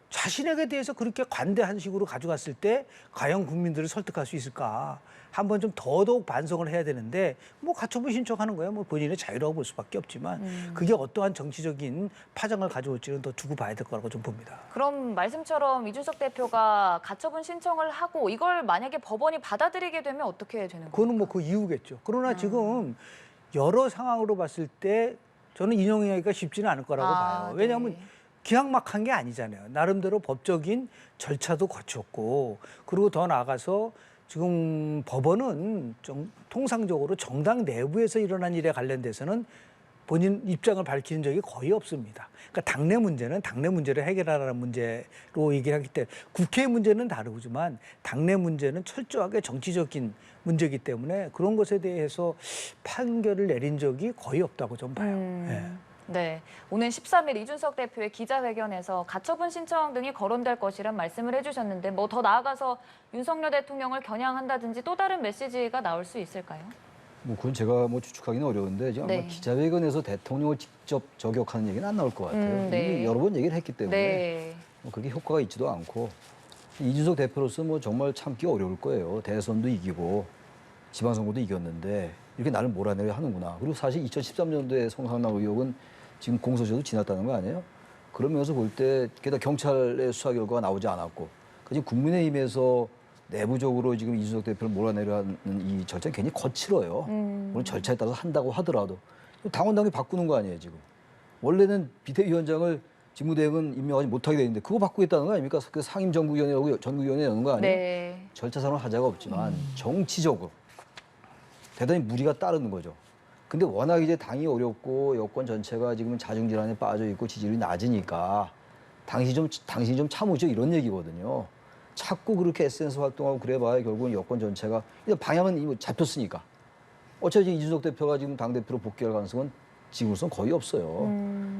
자신에게 대해서 그렇게 관대한 식으로 가져갔을 때 과연 국민들을 설득할 수 있을까? 한번 좀 더더욱 반성을 해야 되는데 뭐 가처분 신청하는 거야. 뭐 본인의 자유라고 볼 수밖에 없지만 그게 어떠한 정치적인 파장을 가져올지는 더 두고 봐야 될 거라고 좀 봅니다. 그럼 말씀처럼 이준석 대표가 가처분 신청을 하고 이걸 만약에 법원이 받아들이게 되면 어떻게 되는 거예요? 그거는 뭐 그 이유겠죠. 그러나 지금 여러 상황으로 봤을 때 저는 인용하기가 쉽지는 않을 거라고 봐요. 왜냐하면 네. 기막막한 게 아니잖아요. 나름대로 법적인 절차도 거쳤고 그리고 더 나아가서 지금 법원은 통상적으로 정당 내부에서 일어난 일에 관련돼서는 본인 입장을 밝히는 적이 거의 없습니다. 그러니까 당내 문제는 당내 문제를 해결하라는 문제로 얘기를 하기 때문에 국회 문제는 다르지만 당내 문제는 철저하게 정치적인 문제이기 때문에 그런 것에 대해서 판결을 내린 적이 거의 없다고 좀 봐요. 네, 오는 13일 이준석 대표의 기자회견에서 가처분 신청 등이 거론될 것이란 말씀을 해주셨는데 뭐 더 나아가서 윤석열 대통령을 겨냥한다든지 또 다른 메시지가 나올 수 있을까요? 뭐 그건 제가 뭐 추측하기는 어려운데 지금 아마 네. 기자회견에서 대통령을 직접 저격하는 얘기는 안 나올 것 같아요. 네. 이미 여러 번 얘기를 했기 때문에 네. 뭐 그렇게 효과가 있지도 않고 이준석 대표로서 뭐 정말 참기 어려울 거예요. 대선도 이기고 지방선거도 이겼는데 이렇게 나를 몰아내려 하는구나. 그리고 사실 2013년도에 성상납 의혹은 지금 공소시효도 지났다는 거 아니에요? 그러면서 볼 때 게다가 경찰의 수사 결과가 나오지 않았고 지금 국민의힘에서 내부적으로 지금 이준석 대표를 몰아내려 하는 이 절차는 굉장히 거칠어요. 물론 절차에 따라서 한다고 하더라도 당원당규 바꾸는 거 아니에요 지금. 원래는 비대위원장을 직무대행은 임명하지 못하게 돼 있는데 그거 바꾸겠다는 거 아닙니까? 그 상임정부위원회라고 전국위원회 여는 거 아니에요? 네. 절차상으로 하자가 없지만 정치적으로 대단히 무리가 따르는 거죠. 근데 워낙 이제 당이 어렵고 여권 전체가 지금 자중질환에 빠져 있고 지지율이 낮으니까 당신이 좀 참으죠 이런 얘기거든요. 자꾸 그렇게 SNS 활동하고 그래봐야 결국은 여권 전체가 방향은 이미 잡혔으니까. 어차피 이준석 대표가 지금 당 대표로 복귀할 가능성은 지금으로선 거의 없어요.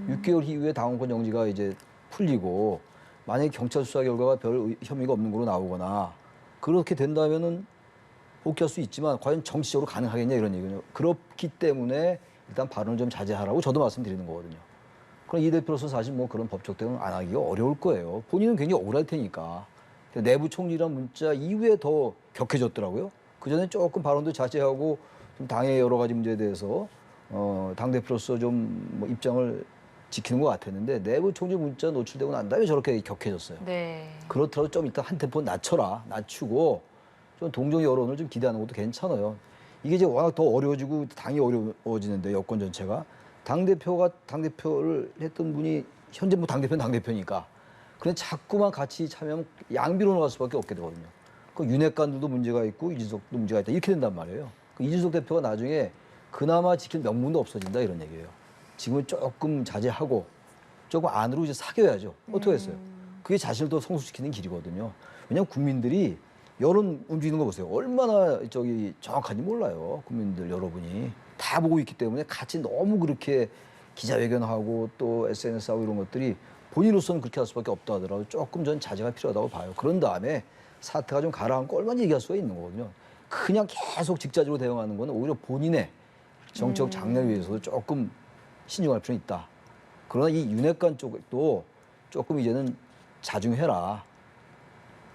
6개월 이후에 당원권 정지가 이제 풀리고 만약에 경찰 수사 결과가 별 혐의가 없는 걸로 나오거나 그렇게 된다면은 복귀할 수 있지만 과연 정치적으로 가능하겠냐 이런 얘기군요. 그렇기 때문에 일단 발언을 좀 자제하라고 저도 말씀드리는 거거든요. 그럼 이 대표로서 사실 뭐 그런 법적 대응 안 하기가 어려울 거예요. 본인은 굉장히 억울할 테니까. 내부 총리란 문자 이후에 더 격해졌더라고요. 그 전에 조금 발언도 자제하고 좀 당의 여러 가지 문제에 대해서 당 대표로서 좀 뭐 입장을 지키는 것 같았는데 내부 총리 문자 노출되고 난 다음에 저렇게 격해졌어요. 네. 그렇더라도 좀 이따 한 템포 낮추고 좀 동정 여론을 좀 기대하는 것도 괜찮아요. 이게 이제 워낙 더 어려워지고 당이 어려워지는데 여권 전체가 당대표를 했던 분이 현재 뭐 당대표는 당대표니까 그냥 자꾸만 같이 참여하면 양비론으로 갈 수밖에 없게 되거든요. 그 윤핵관들도 문제가 있고 이준석도 문제가 있다 이렇게 된단 말이에요. 그 이준석 대표가 나중에 그나마 지킬 명분도 없어진다 이런 얘기예요. 지금은 조금 자제하고 조금 안으로 이제 사겨야죠. 어떻게 했어요? 그게 자신을 더 성숙시키는 길이거든요. 왜냐하면 국민들이 여론 움직이는 거 보세요. 얼마나 정확한지 몰라요. 국민들 여러분이 다 보고 있기 때문에 같이 너무 그렇게 기자회견하고 또 SNS하고 이런 것들이 본인으로서는 그렇게 할 수밖에 없다 하더라도 조금 전 자제가 필요하다고 봐요. 그런 다음에 사태가 좀 가라앉고 얼마나 얘기할 수가 있는 거거든요. 그냥 계속 직자적으로 대응하는 건 오히려 본인의 정치적 장래를 위해서도 조금 신중할 필요는 있다. 그러나 이 윤핵관 쪽도 조금 이제는 자중해라.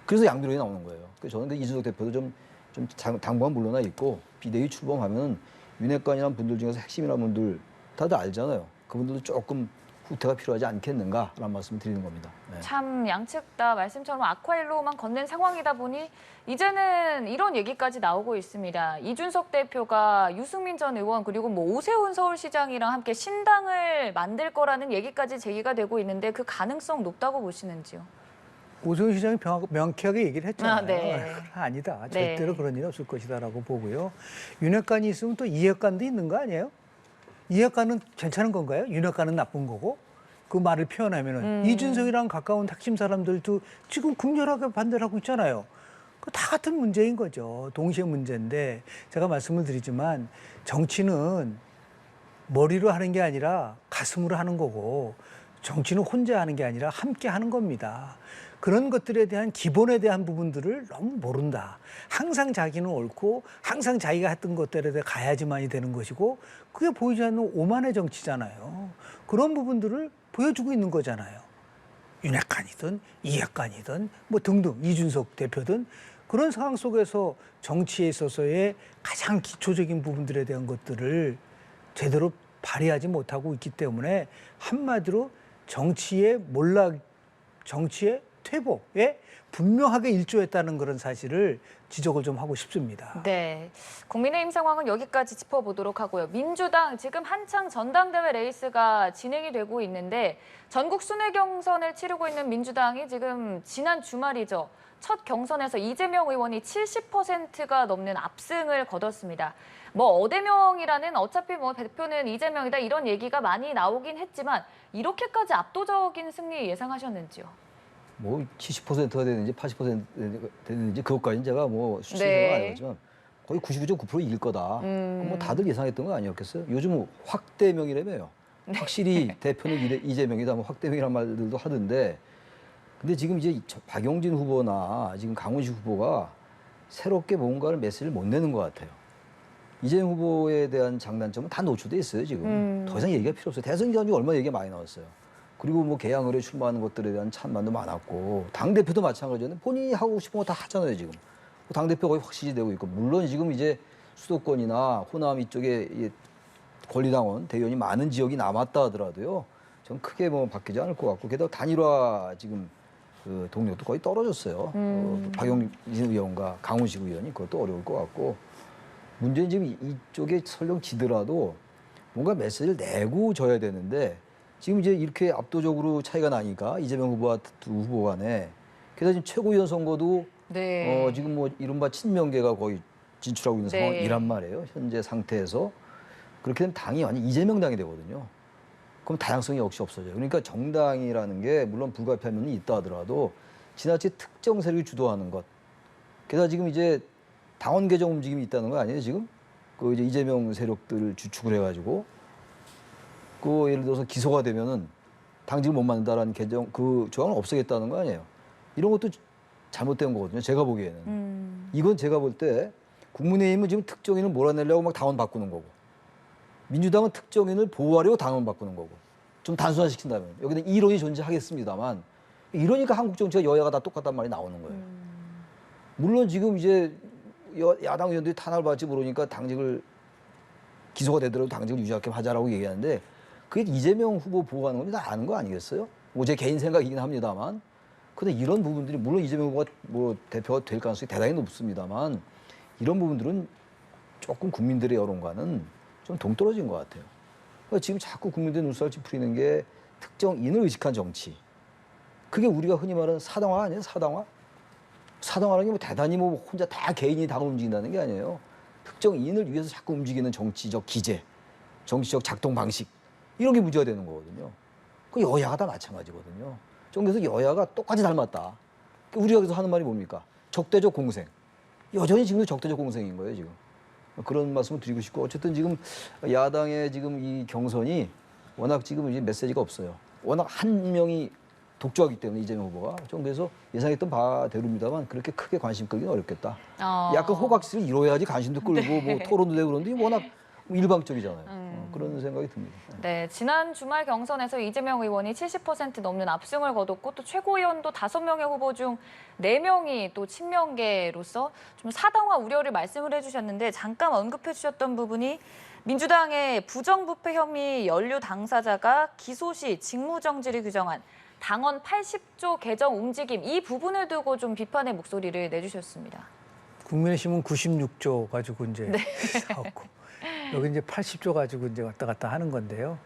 그래서 양비론이 나오는 거예요. 그래서 저는 이준석 대표도 좀 당분간 물러나 있고 비대위 출범하면 윤핵관이란 분들 중에서 핵심이라는 분들 다들 알잖아요. 그분들도 조금 후퇴가 필요하지 않겠는가라는 말씀을 드리는 겁니다. 네. 참 양측 다 말씀처럼 악화일로만 건넨 상황이다 보니 이제는 이런 얘기까지 나오고 있습니다. 이준석 대표가 유승민 전 의원 그리고 뭐 오세훈 서울시장이랑 함께 신당을 만들 거라는 얘기까지 제기가 되고 있는데 그 가능성 높다고 보시는지요? 오세훈 시장이 명쾌하게 얘기를 했잖아요. 아, 네. 아니다. 네. 절대로 그런 일이 없을 것이다라고 보고요. 윤핵관이 있으면 또 이핵관도 있는 거 아니에요? 이핵관은 괜찮은 건가요? 윤핵관은 나쁜 거고? 그 말을 표현하면은 이준석이랑 가까운 핵심 사람들도 지금 극렬하게 반대를 하고 있잖아요. 그 다 같은 문제인 거죠. 동시에 문제인데 제가 말씀을 드리지만 정치는 머리로 하는 게 아니라 가슴으로 하는 거고 정치는 혼자 하는 게 아니라 함께 하는 겁니다. 그런 것들에 대한 기본에 대한 부분들을 너무 모른다. 항상 자기는 옳고 항상 자기가 했던 것들에 대해 가야지만이 되는 것이고 그게 보이지 않는 오만의 정치잖아요. 그런 부분들을 보여주고 있는 거잖아요. 윤핵관이든 이핵관이든 뭐 등등 이준석 대표든 그런 상황 속에서 정치에 있어서의 가장 기초적인 부분들에 대한 것들을 제대로 발휘하지 못하고 있기 때문에 한마디로 정치의 퇴보에 분명하게 일조했다는 그런 사실을 지적을 좀 하고 싶습니다. 네, 국민의힘 상황은 여기까지 짚어보도록 하고요. 민주당 지금 한창 전당대회 레이스가 진행이 되고 있는데 전국 순회 경선을 치르고 있는 민주당이 지금 지난 주말이죠. 첫 경선에서 이재명 의원이 70%가 넘는 압승을 거뒀습니다. 뭐 어대명이라는 어차피 뭐 대표는 이재명이다 이런 얘기가 많이 나오긴 했지만 이렇게까지 압도적인 승리 예상하셨는지요? 뭐 70%가 되는지 80%가 되는지 그것까지는 제가 뭐 수치적으로 네. 알겠지만 거의 99.9% 이길 거다. 그럼 뭐 다들 예상했던 거 아니었겠어요? 요즘 확대명이라며요. 확실히 대표는 이재명이다, 뭐 확대명이란 말들도 하던데 근데 지금 이제 박용진 후보나 지금 강훈식 후보가 새롭게 뭔가를 메시지를 못 내는 것 같아요. 이재명 후보에 대한 장단점은 다 노출돼 있어요, 지금. 더 이상 얘기가 필요 없어요. 대선 기간 중에 얼마나 얘기가 많이 나왔어요. 그리고 뭐 개항 의뢰 출마하는 것들에 대한 찬반도 많았고 당대표도 마찬가지였는데 본인이 하고 싶은 거 다 하잖아요, 지금. 당대표 거의 확실히 되고 있고 물론 지금 이제 수도권이나 호남 이쪽에 권리당원 대의원이 많은 지역이 남았다 하더라도요. 전 크게 뭐 바뀌지 않을 것 같고 게다가 단일화 지금 그 동력도 거의 떨어졌어요. 박용진 의원과 강훈식 의원이 그것도 어려울 것 같고 문제는 지금 이쪽에 설령 지더라도 뭔가 메시지를 내고 져야 되는데 지금 이제 이렇게 압도적으로 차이가 나니까 이재명 후보와 두 후보 간에 게다가 지금 최고위원 선거도 네. 지금 뭐 이른바 친명계가 거의 진출하고 있는 네. 상황이란 말이에요. 현재 상태에서 그렇게 되면 당이 완전 이재명 당이 되거든요. 그럼 다양성이 역시 없어져요. 그러니까 정당이라는 게 물론 불가피한 면이 있다 하더라도 지나치게 특정 세력이 주도하는 것. 게다가 지금 이제 당원 개정 움직임이 있다는 거 아니에요, 지금? 그 이제 이재명 세력들을 주축을 해가지고 그 예를 들어서 기소가 되면은 당직을 못 만든다라는 개정 그 조항을 없애겠다는 거 아니에요. 이런 것도 잘못된 거거든요. 제가 보기에는. 이건 제가 볼 때 국민의힘은 지금 특정인을 몰아내려고 막 당원 바꾸는 거고 민주당은 특정인을 보호하려고 당원 바꾸는 거고 좀 단순화시킨다면 여기는 이론이 존재하겠습니다만 이러니까 한국 정치가 여야가 다 똑같단 말이 나오는 거예요. 물론 지금 이제 야당 의원들이 탄압을 받지 모르니까 당직을 기소가 되더라도 당직을 유지하게 하자라고 얘기하는데 그게 이재명 후보 보호하는 건 다 아는 거 아니겠어요? 뭐 제 개인 생각이긴 합니다만. 근데 이런 부분들이 물론 이재명 후보가 뭐 대표가 될 가능성이 대단히 높습니다만 이런 부분들은 조금 국민들의 여론과는 좀 동떨어진 것 같아요. 그러니까 지금 자꾸 국민들의 눈살을 찌푸리는 게 특정인을 의식한 정치. 그게 우리가 흔히 말하는 사당화 아니에요? 사당화? 사당화라는 게 뭐 대단히 뭐 혼자 다 개인이 당을 움직인다는 게 아니에요. 특정인을 위해서 자꾸 움직이는 정치적 기제, 정치적 작동 방식 이런 게 문제가 되는 거거든요. 그 여야가 다 마찬가지거든요. 좀 그래서 여야가 똑같이 닮았다. 우리가 그래서 하는 말이 뭡니까? 적대적 공생. 여전히 지금도 적대적 공생인 거예요, 지금. 그런 말씀을 드리고 싶고 어쨌든 지금 야당의 지금 이 경선이 워낙 지금 이제 메시지가 없어요. 워낙 한 명이 독주하기 때문에 이재명 후보가 좀 그래서 예상했던 바대로입니다만 그렇게 크게 관심 끌기는 어렵겠다. 약간 호각식을 이뤄야지 관심도 끌고 뭐 토론도 되고 그런데 워낙 일방적이잖아요. 그런 생각이 듭니다. 네, 지난 주말 경선에서 이재명 의원이 70% 넘는 압승을 거뒀고 또 최고위원도 5명의 후보 중 4명이 또 친명계로서 좀 사당화 우려를 말씀을 해주셨는데 잠깐 언급해 주셨던 부분이 민주당의 부정부패 혐의 연루 당사자가 기소 시 직무정지를 규정한 당헌 80조 개정 움직임 이 부분을 두고 좀 비판의 목소리를 내주셨습니다. 국민의힘은 96조 가지고 이제 싸웠고 여기 이제 80조 가지고 이제 왔다 갔다 하는 건데요.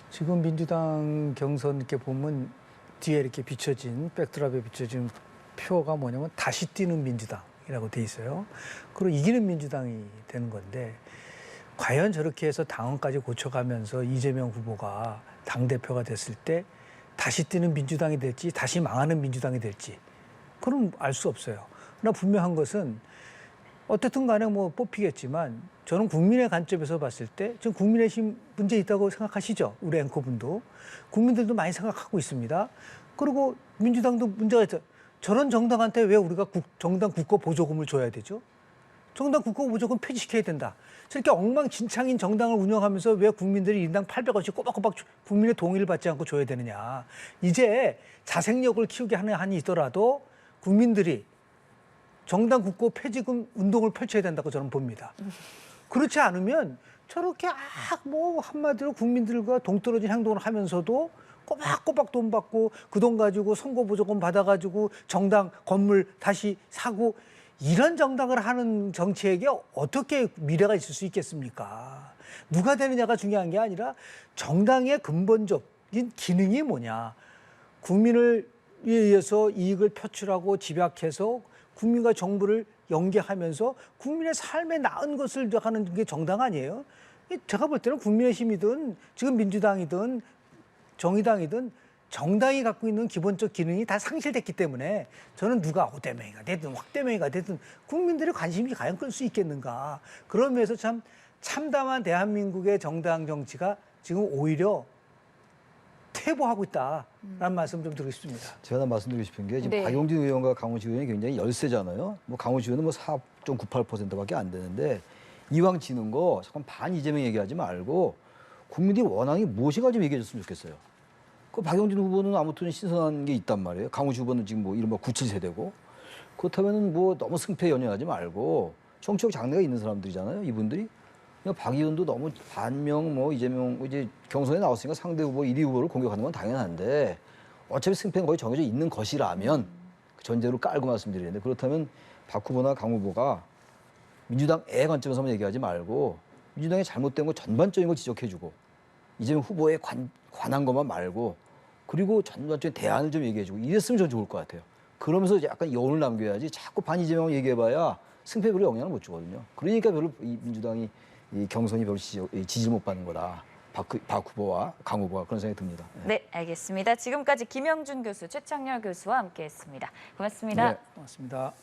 지금 민주당 경선 이렇게 보면 뒤에 이렇게 비춰진 백드랍에 비춰진 표가 뭐냐면 다시 뛰는 민주당이라고 돼 있어요. 그리고 이기는 민주당이 되는 건데 과연 저렇게 해서 당헌까지 고쳐가면서 이재명 후보가 당대표가 됐을 때 다시 뛰는 민주당이 될지 다시 망하는 민주당이 될지 그건 알 수 없어요. 그러나 분명한 것은 어쨌든 간에 뭐 뽑히겠지만 저는 국민의 관점에서 봤을 때 지금 국민의힘 문제 있다고 생각하시죠? 우리 앵커분도. 국민들도 많이 생각하고 있습니다. 그리고 민주당도 문제가 있죠. 저런 정당한테 왜 우리가 정당 국고 보조금을 줘야 되죠? 정당 국고 보조금 폐지시켜야 된다. 저렇게 엉망진창인 정당을 운영하면서 왜 국민들이 인당 800원씩 꼬박꼬박 국민의 동의를 받지 않고 줘야 되느냐. 이제 자생력을 키우게 하는 한이 있더라도 국민들이 정당 국고 폐지금 운동을 펼쳐야 된다고 저는 봅니다. 그렇지 않으면 저렇게 뭐 한마디로 국민들과 동떨어진 행동을 하면서도 꼬박꼬박 돈 받고 그 돈 가지고 선거 보조금 받아가지고 정당 건물 다시 사고 이런 정당을 하는 정치에게 어떻게 미래가 있을 수 있겠습니까? 누가 되느냐가 중요한 게 아니라 정당의 근본적인 기능이 뭐냐. 국민을 위해서 이익을 표출하고 집약해서 국민과 정부를 연계하면서 국민의 삶에 나은 것을 하는 게 정당 아니에요? 제가 볼 때는 국민의힘이든 지금 민주당이든 정의당이든 정당이 갖고 있는 기본적 기능이 다 상실됐기 때문에 저는 누가 오대명이가 되든 확대명이가 되든 국민들의 관심이 과연 끌 수 있겠는가. 그런 면에서 참 참담한 대한민국의 정당 정치가 지금 오히려 퇴보하고 있다라는 말씀 좀 드리고 싶습니다. 제가 말씀드리고 싶은 게 지금 네. 박용진 의원과 강훈식 의원이 굉장히 열세잖아요. 뭐 강훈식 의원은 뭐 4.98%밖에 안 되는데 이왕 지는 거 잠깐 반 이재명 얘기하지 말고 국민들이 원하는 게 무엇인가 좀 얘기해 줬으면 좋겠어요. 그 박용진 후보는 아무튼 신선한 게 있단 말이에요. 강훈식 후보는 지금 뭐 이른바 97세대고 그렇다면은 뭐 너무 승패 연연하지 말고 정치적 장래가 있는 사람들이잖아요. 이분들이. 그냥 박 의원도 너무 반명 뭐 이재명 이제 경선에 나왔으니까 상대 후보 1위 후보를 공격하는 건 당연한데 어차피 승패는 거의 정해져 있는 것이라면 그 전제로 깔고 말씀드리는데 그렇다면 박 후보나 강 후보가 민주당의 관점에서만 얘기하지 말고 민주당의 잘못된 거 전반적인 걸 지적해주고 이재명 후보에 관한 것만 말고 그리고 전반적인 대안을 좀 얘기해주고 이랬으면 전 좋을 것 같아요. 그러면서 약간 여운을 남겨야지 자꾸 반 이재명을 얘기해봐야 승패에 별로 영향을 못 주거든요. 그러니까 별로 이 민주당이 이 경선이 별로 지지를 못 받는 거다. 박 후보와 강 후보가 그런 생각이 듭니다. 네, 알겠습니다. 지금까지 김영준 교수, 최창렬 교수와 함께했습니다. 고맙습니다. 네. 고맙습니다.